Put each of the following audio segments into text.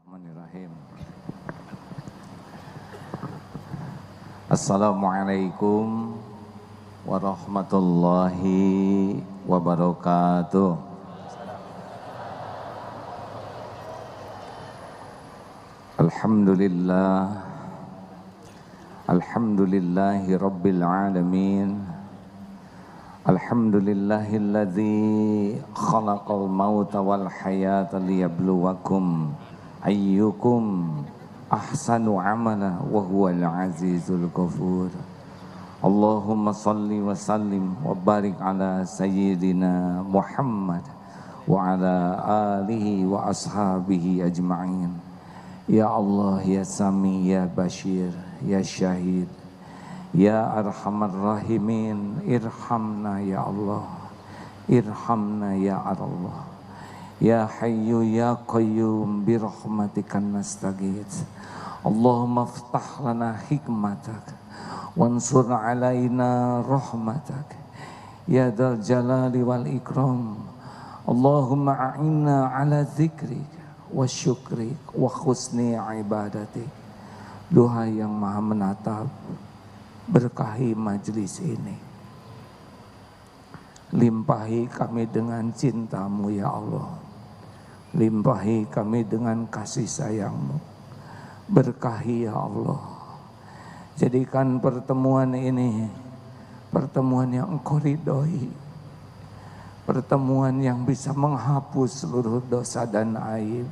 Bismillahirrahmanirrahim. Assalamualaikum warahmatullahi wabarakatuh. Alhamdulillah, alhamdulillahi rabbil alamin. Alhamdulillahilladzi khalaqal mauta wal hayata liyabluwakum ayyukum ahsanu amala wa huwal azizul ghafur. Allahumma salli wa sallim wa barik ala sayyidina Muhammad wa ala alihi wa ashabihi ajma'in. Ya Allah, ya Sami, ya Bashir, ya Syahid, ya Arhamar Rahimin, irhamna ya Allah, irhamna ya Allah. Ya Hayyu ya Qayyum birahmatikan nastaghits. Allahumma aftah lana hikmatak wansur alaina rahmatak ya dzal jalali wal ikram. Allahumma a'inna ala dzikrik wa syukrik wa husni ibadatik. Duha yang maha menatap, berkahi majlis ini, limpahi kami dengan cinta-Mu ya Allah, limpahi kami dengan kasih sayang-Mu, berkahi ya Allah. Jadikan pertemuan ini pertemuan yang Engkau ridhoi, pertemuan yang bisa menghapus seluruh dosa dan aib,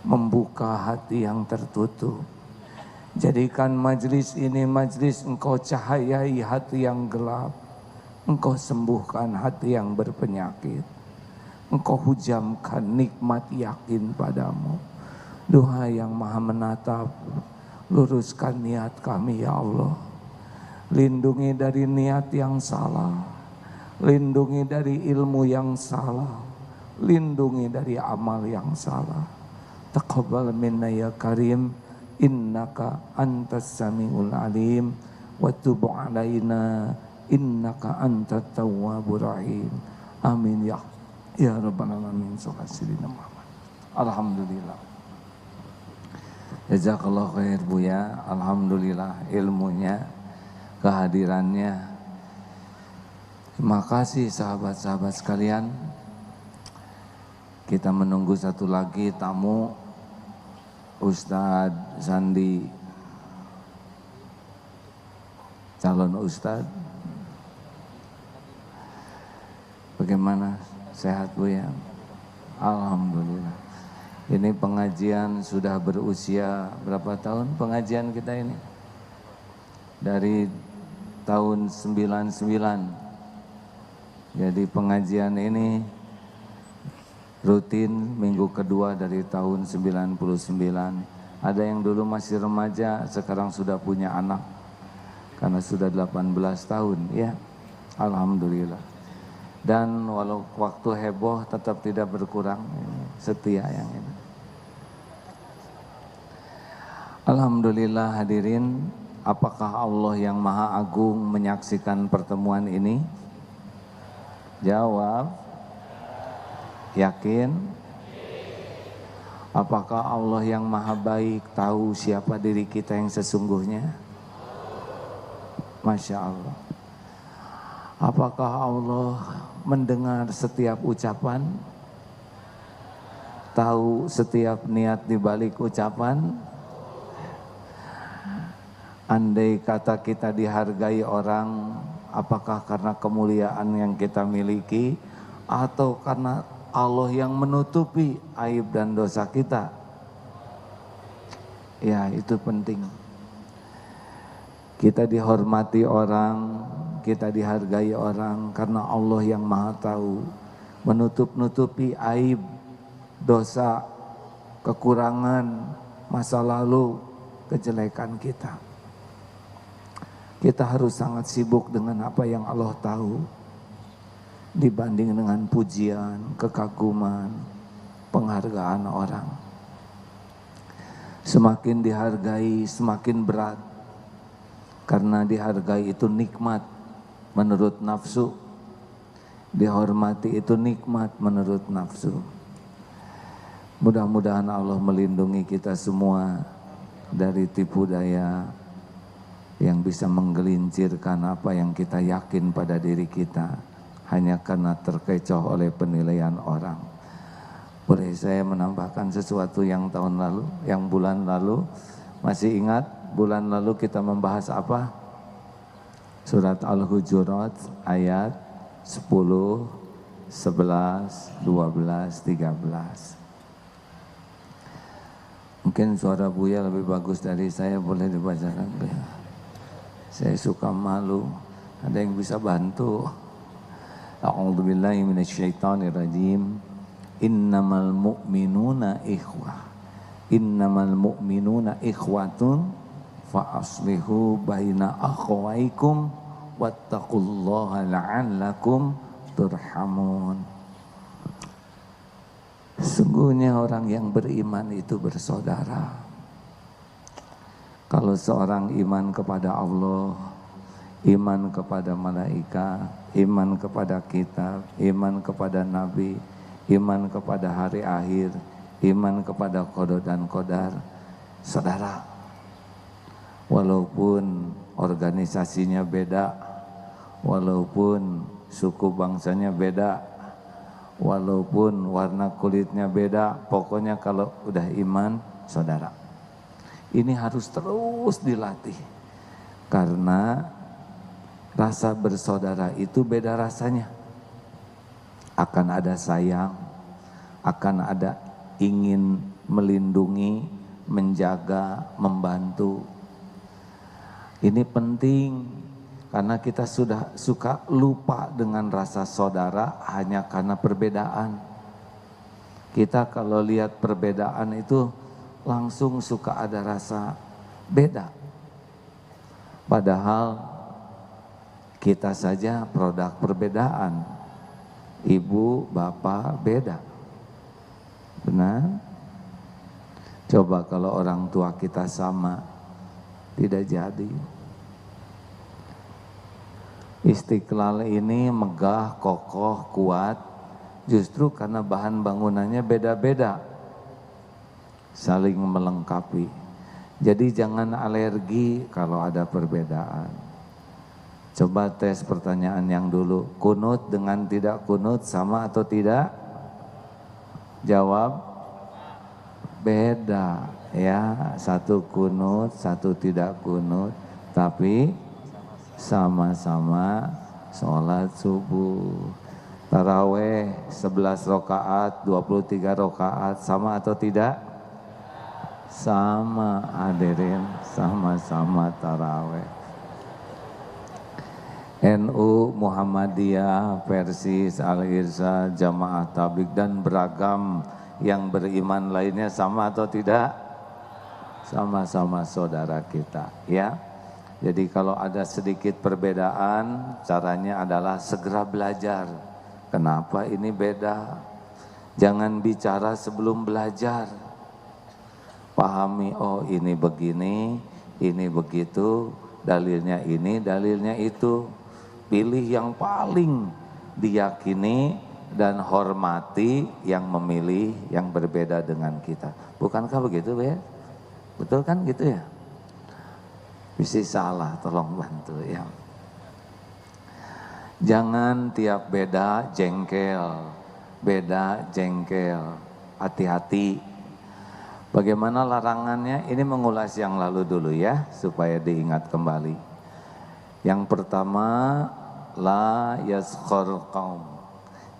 membuka hati yang tertutup. Jadikan majlis ini majlis Engkau cahayai hati yang gelap, Engkau sembuhkan hati yang berpenyakit, Engkau hujamkan nikmat yakin padamu. Duha yang maha menatap, luruskan niat kami ya Allah. Lindungi dari niat yang salah, lindungi dari ilmu yang salah, lindungi dari amal yang salah. Taqabbal minna ya Karim, innaka antas samiul alim, wa tub alaina innaka antat tawwabur rahim. Amin ya rabbal alamin. Sayyidina Muhammad. Alhamdulillah. Jazakallah khair Buya. Alhamdulillah ilmunya, kehadirannya. Terima kasih sahabat-sahabat sekalian. Kita menunggu satu lagi tamu, Ustadz Sandi, calon Ustadz. Bagaimana, sehat Bu ya? Alhamdulillah. Ini pengajian sudah berusia berapa tahun pengajian kita ini? Dari tahun 99. Jadi pengajian ini rutin minggu kedua dari tahun 99. Ada yang dulu masih remaja, sekarang sudah punya anak karena sudah 18 tahun ya. Alhamdulillah. Dan walau waktu heboh tetap tidak berkurang, setia yang ini. Alhamdulillah hadirin, apakah Allah yang Maha Agung menyaksikan pertemuan ini? Jawab. Yakin? Apakah Allah yang Maha Baik tahu siapa diri kita yang sesungguhnya? Masya Allah. Apakah Allah mendengar setiap ucapan? Tahu setiap niat di balik ucapan? Andai kata kita dihargai orang, apakah karena kemuliaan yang kita miliki atau karena Allah yang menutupi aib dan dosa kita? Ya, itu penting. Kita dihormati orang, kita dihargai orang karena Allah yang Maha Tahu, menutup-nutupi aib, dosa, kekurangan, masa lalu, kejelekan kita. Kita harus sangat sibuk dengan apa yang Allah tahu, dibanding dengan pujian, kekaguman, penghargaan orang. Semakin dihargai, semakin berat. Karena dihargai itu nikmat menurut nafsu, dihormati itu nikmat menurut nafsu. Mudah-mudahan Allah melindungi kita semua dari tipu daya yang bisa menggelincirkan apa yang kita yakin pada diri kita hanya karena terkecoh oleh penilaian orang. Boleh saya menambahkan sesuatu yang tahun lalu, yang bulan lalu, masih ingat bulan lalu kita membahas apa? Surat Al-Hujurat ayat 10, 11, 12, 13. Mungkin suara Buya lebih bagus dari saya, boleh dibacakan. Saya suka malu, ada yang bisa bantu. A'udzubillahi minasyaitonirrajim. Innamal mu'minuna ikhwah. Innamal mu'minuna ikhwatun fa aslihu baina akhwaikum wattaqullaha la'allakum turhamun. Sungguhnya orang yang beriman itu bersaudara. Kalau seorang iman kepada Allah, iman kepada malaikat, iman kepada kitab, iman kepada nabi, iman kepada hari akhir, iman kepada qada dan qadar, saudara. Walaupun organisasinya beda, walaupun suku bangsanya beda, walaupun warna kulitnya beda, pokoknya kalau udah iman, saudara. Ini harus terus dilatih. Karena rasa bersaudara itu beda rasanya. Akan ada sayang, akan ada ingin melindungi, menjaga, membantu. Ini penting. Karena kita sudah suka lupa dengan rasa saudara hanya karena perbedaan. Kita kalau lihat perbedaan itu langsung suka ada rasa beda. Padahal kita saja produk perbedaan. Ibu, bapak beda. Benar? Coba kalau orang tua kita sama, tidak jadi. Istiqlal ini megah, kokoh, kuat, justru karena bahan bangunannya beda-beda, saling melengkapi. Jadi jangan alergi kalau ada perbedaan. Coba tes pertanyaan yang dulu, kunut dengan tidak kunut sama atau tidak? Jawab, beda ya, satu kunut, satu tidak kunut, tapi sama-sama sholat subuh. Taraweh 11 rakaat, 23 rakaat, sama atau tidak? Sama hadirin, sama-sama taraweh. NU, Muhammadiyah, Persis, Al-Irsyad, Jamaah Tabligh dan beragam yang beriman lainnya sama atau tidak? Sama-sama saudara kita, ya. Jadi kalau ada sedikit perbedaan, caranya adalah segera belajar. Kenapa ini beda? Jangan bicara sebelum belajar. Pahami, oh ini begini, ini begitu, dalilnya ini, dalilnya itu. Pilih yang paling diyakini dan hormati yang memilih yang berbeda dengan kita. Bukankah begitu, ya? Betul kan gitu ya? Bisa salah, tolong bantu ya. Jangan tiap beda jengkel, hati-hati. Bagaimana larangannya? Ini mengulas yang lalu dulu ya, supaya diingat kembali. Yang pertama, la yaskhar qaum.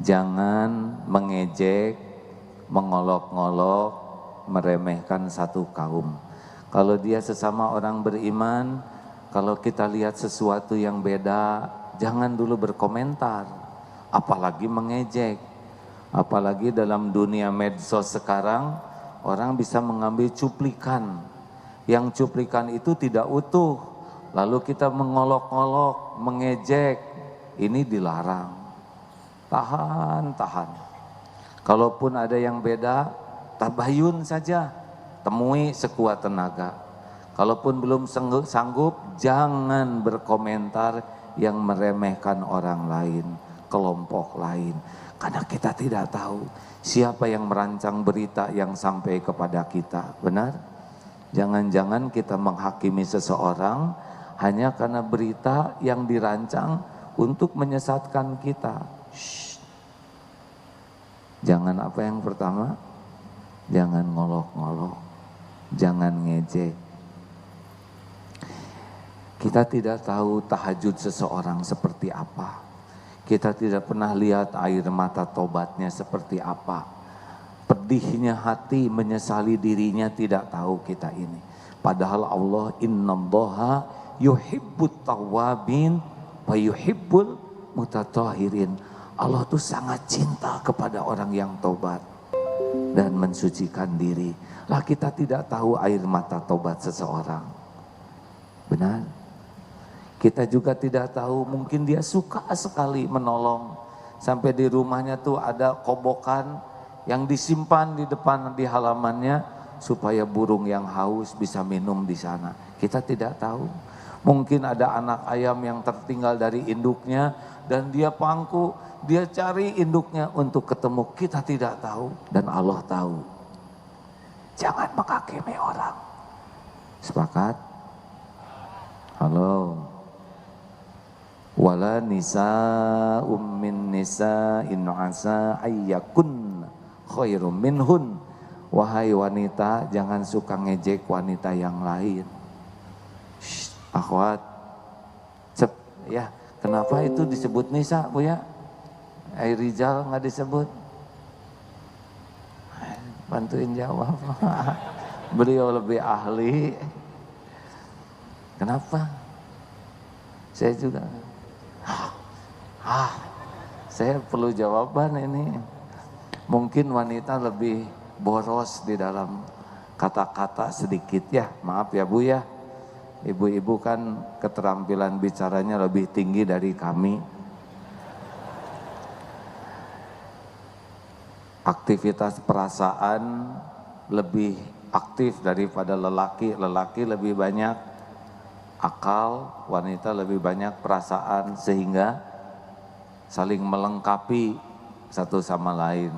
Jangan mengejek, mengolok-ngolok, meremehkan satu kaum. Kalau dia sesama orang beriman, kalau kita lihat sesuatu yang beda, jangan dulu berkomentar, apalagi mengejek. Apalagi dalam dunia medsos sekarang, orang bisa mengambil cuplikan. Yang cuplikan itu tidak utuh, lalu kita mengolok-olok, mengejek, ini dilarang. Tahan. Kalaupun ada yang beda, tabayun saja. Temui sekuat tenaga. Kalaupun belum sanggup, jangan berkomentar yang meremehkan orang lain. kelompok lain. Karena kita tidak tahu siapa yang merancang berita yang sampai kepada kita. Benar? Jangan-jangan kita menghakimi seseorang hanya karena berita yang dirancang untuk menyesatkan kita. Shh. Jangan apa yang pertama? Jangan ngolok-ngolok, jangan ngejek. Kita tidak tahu tahajud seseorang seperti apa. Kita tidak pernah lihat air mata tobatnya seperti apa. Pedihnya hati menyesali dirinya, tidak tahu kita ini. Padahal Allah innallaha yuhibbut tawwabin wa yuhibbul mutatahhirin. Allah tuh sangat cinta kepada orang yang tobat dan mensucikan diri. Lah kita tidak tahu air mata tobat seseorang. Benar? Kita juga tidak tahu, mungkin dia suka sekali menolong. Sampai di rumahnya tuh ada kobokan yang disimpan di depan di halamannya supaya burung yang haus bisa minum di sana. Kita tidak tahu. Mungkin ada anak ayam yang tertinggal dari induknya dan dia pangku, dia cari induknya untuk ketemu. Kita tidak tahu dan Allah tahu. Jangan menghakimi orang. Sepakat? Halo. Wala nisa'um min nisa'in asa ayyakun khairum minhun. Wahai wanita, jangan suka ngejek wanita yang lain. Shh, akhwat, cep, ya. Kenapa itu disebut nisa, Bu ya? Air rijal nggak disebut? Bantuin jawab. Beliau lebih ahli. Kenapa? Saya juga. Saya perlu jawaban ini. Mungkin wanita lebih boros di dalam kata-kata sedikit ya. Maaf ya Bu ya. Ibu-ibu kan keterampilan bicaranya lebih tinggi dari kami. Aktivitas perasaan lebih aktif daripada lelaki. Lelaki lebih banyak akal, wanita lebih banyak perasaan, sehingga saling melengkapi satu sama lain.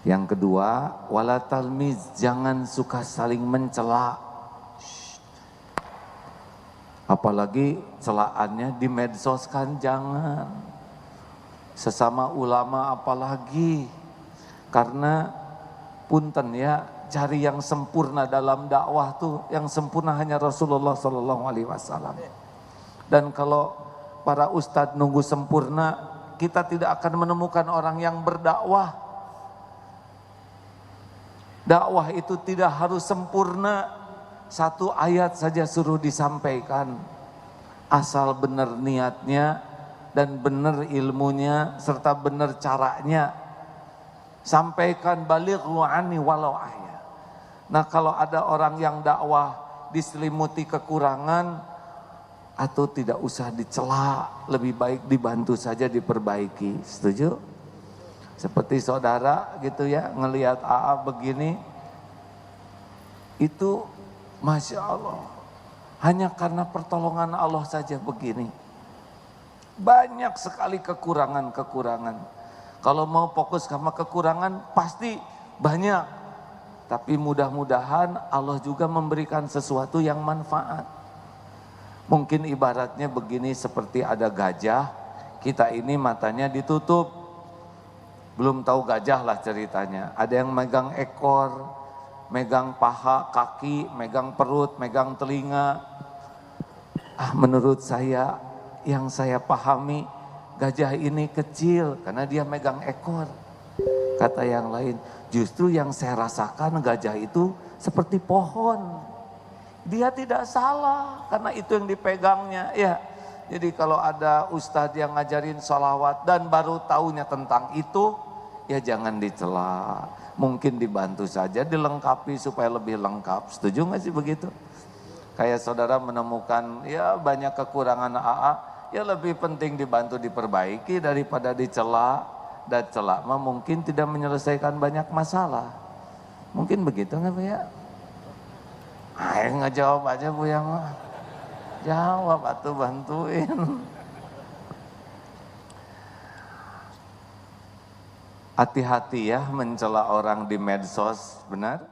Yang kedua, wala talmiz, jangan suka saling mencela. Apalagi celaannya di medsos kan, jangan. Sesama ulama apalagi, karena punten ya, cari yang sempurna dalam dakwah tuh, yang sempurna hanya Rasulullah SAW. Dan kalau para ustadz nunggu sempurna, kita tidak akan menemukan orang yang berdakwah. Dakwah itu tidak harus sempurna, satu ayat saja suruh disampaikan. Asal benar niatnya dan benar ilmunya serta benar caranya. Sampaikan balighu anni walau ayat. Nah kalau ada orang yang dakwah diselimuti kekurangan, atau tidak usah dicela, lebih baik dibantu saja diperbaiki. Setuju? Seperti saudara gitu ya, ngelihat AA begini, itu Masya Allah, hanya karena pertolongan Allah saja begini. Banyak sekali kekurangan-kekurangan. Kalau mau fokus sama kekurangan pasti banyak. Tapi mudah-mudahan Allah juga memberikan sesuatu yang manfaat. Mungkin ibaratnya begini, seperti ada gajah, kita ini matanya ditutup. Belum tahu gajah lah ceritanya. Ada yang megang ekor, megang paha, kaki, megang perut, megang telinga. Menurut saya, yang saya pahami, gajah ini kecil karena dia megang ekor. Kata yang lain, justru yang saya rasakan gajah itu seperti pohon. Dia tidak salah karena itu yang dipegangnya ya. Jadi kalau ada ustadz yang ngajarin sholawat dan baru tahunya tentang itu, ya jangan dicela. Mungkin dibantu saja, dilengkapi supaya lebih lengkap. Setuju nggak sih begitu? Kayak saudara menemukan ya banyak kekurangan AA, ya lebih penting dibantu diperbaiki daripada dicela. Dan cela mah mungkin tidak menyelesaikan banyak masalah. Mungkin begitu nggak Bu ya? Ayo ngejawab aja Bu yang mah. Jawab atuh, bantuin. Hati-hati ya mencela orang di medsos, benar?